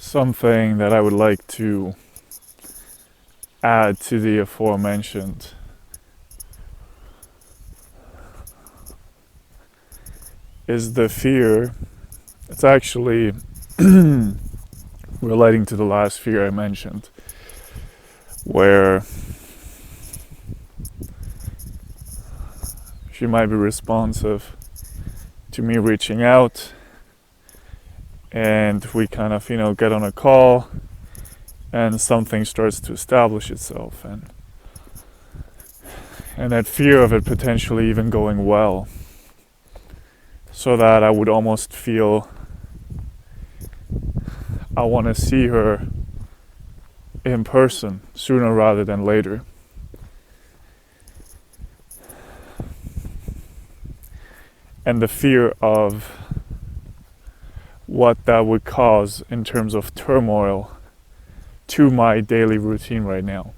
something that I would like to add to the aforementioned is the fear. It's actually relating to the last fear I mentioned, where she might be responsive to me reaching out, and we kind of, get on a call, and something starts to establish itself, and that fear of it potentially even going well, so that I would almost feel I want to see her in person sooner rather than later. And the fear of what that would cause in terms of turmoil to my daily routine right now.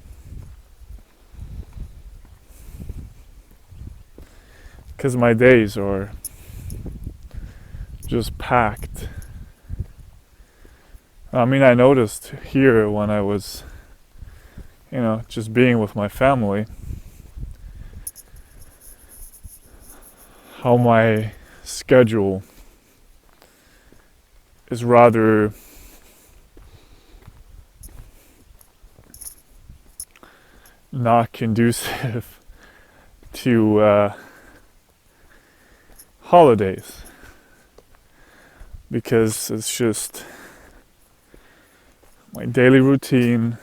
Because my days are just packed. I mean, I noticed here when I was, just being with my family, how my schedule is rather not conducive to holidays, because it's just my daily routine.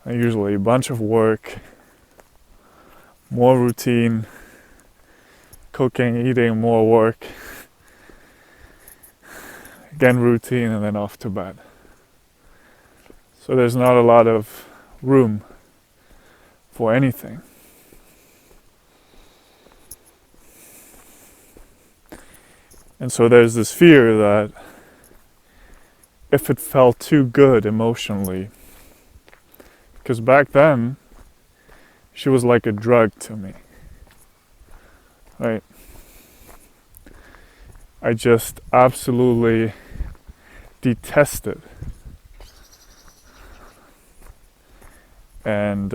Usually a bunch of work, more routine, cooking, eating, more work, again routine, and then off to bed. So there's not a lot of room for anything. And so there's this fear that if it felt too good emotionally, because back then she was like a drug to me, right? I just absolutely detested. And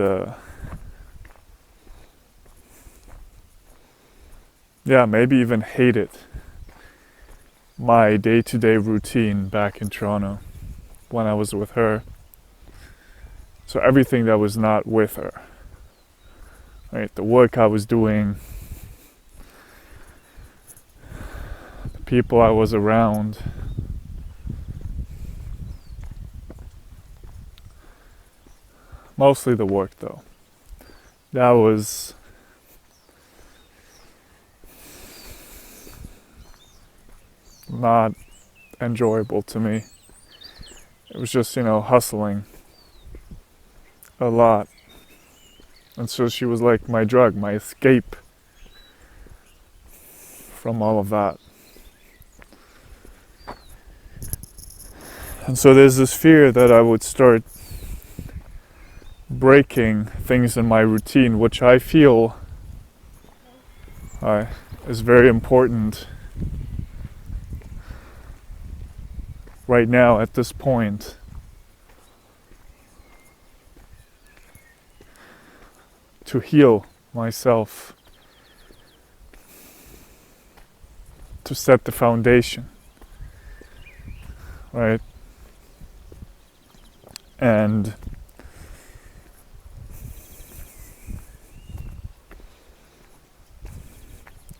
maybe even hated my day-to-day routine back in Toronto when I was with her. So everything that was not with her, right? The work I was doing, the people I was around, mostly the work though. That was not enjoyable to me. It was just, hustling a lot. And so she was like my drug, my escape from all of that. And so there's this fear that I would start breaking things in my routine, which I feel is very important right now at this point. To heal myself, to set the foundation, right? And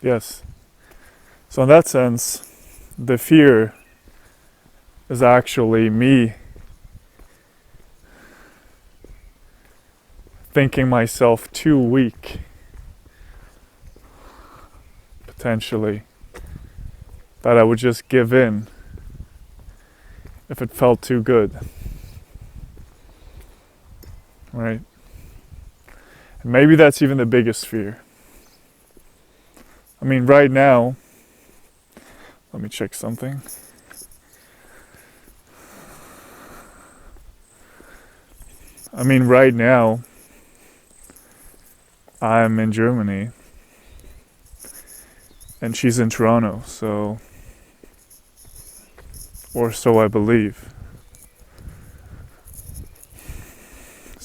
yes, so in that sense, the fear is actually me thinking myself too weak, potentially, that I would just give in if it felt too good, right? And maybe that's even the biggest fear. I mean, right now, let me check something. I mean, right now, I'm in Germany, and she's in Toronto, or so I believe.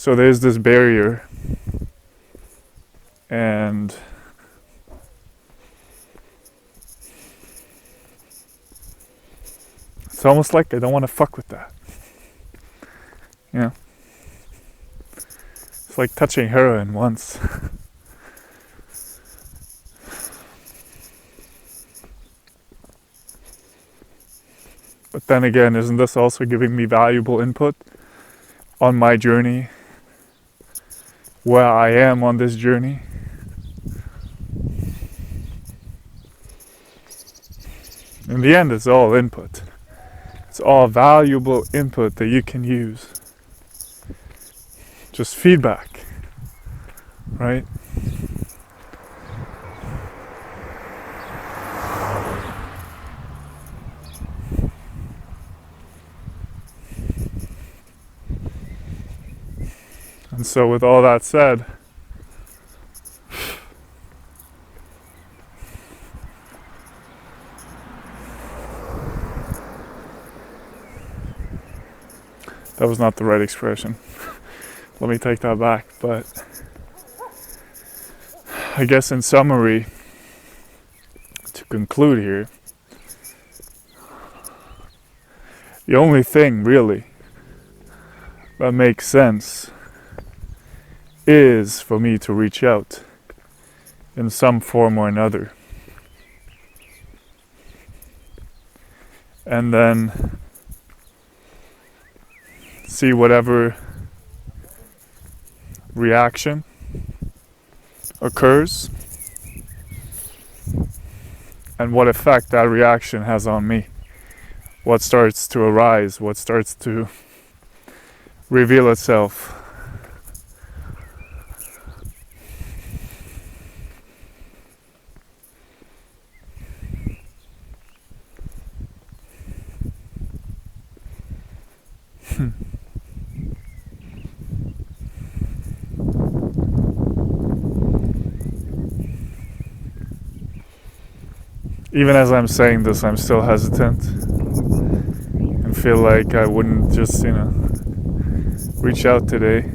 So there's this barrier, and it's almost like I don't want to fuck with that. You know? It's like touching heroin once. But then again, isn't this also giving me valuable input on my journey, where I am on this journey? In the end, it's all input. It's all valuable input that you can use. Just feedback, right? And so with all that said, that was not the right expression. Let me take that back. But I guess in summary, to conclude here, the only thing really that makes sense is for me to reach out in some form or another. And then see whatever reaction occurs and what effect that reaction has on me. What starts to arise, what starts to reveal itself. Even as I'm saying this, I'm still hesitant and feel like I wouldn't just, reach out today.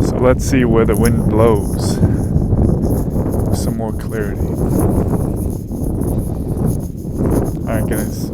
So let's see where the wind blows with some more clarity. Alright guys.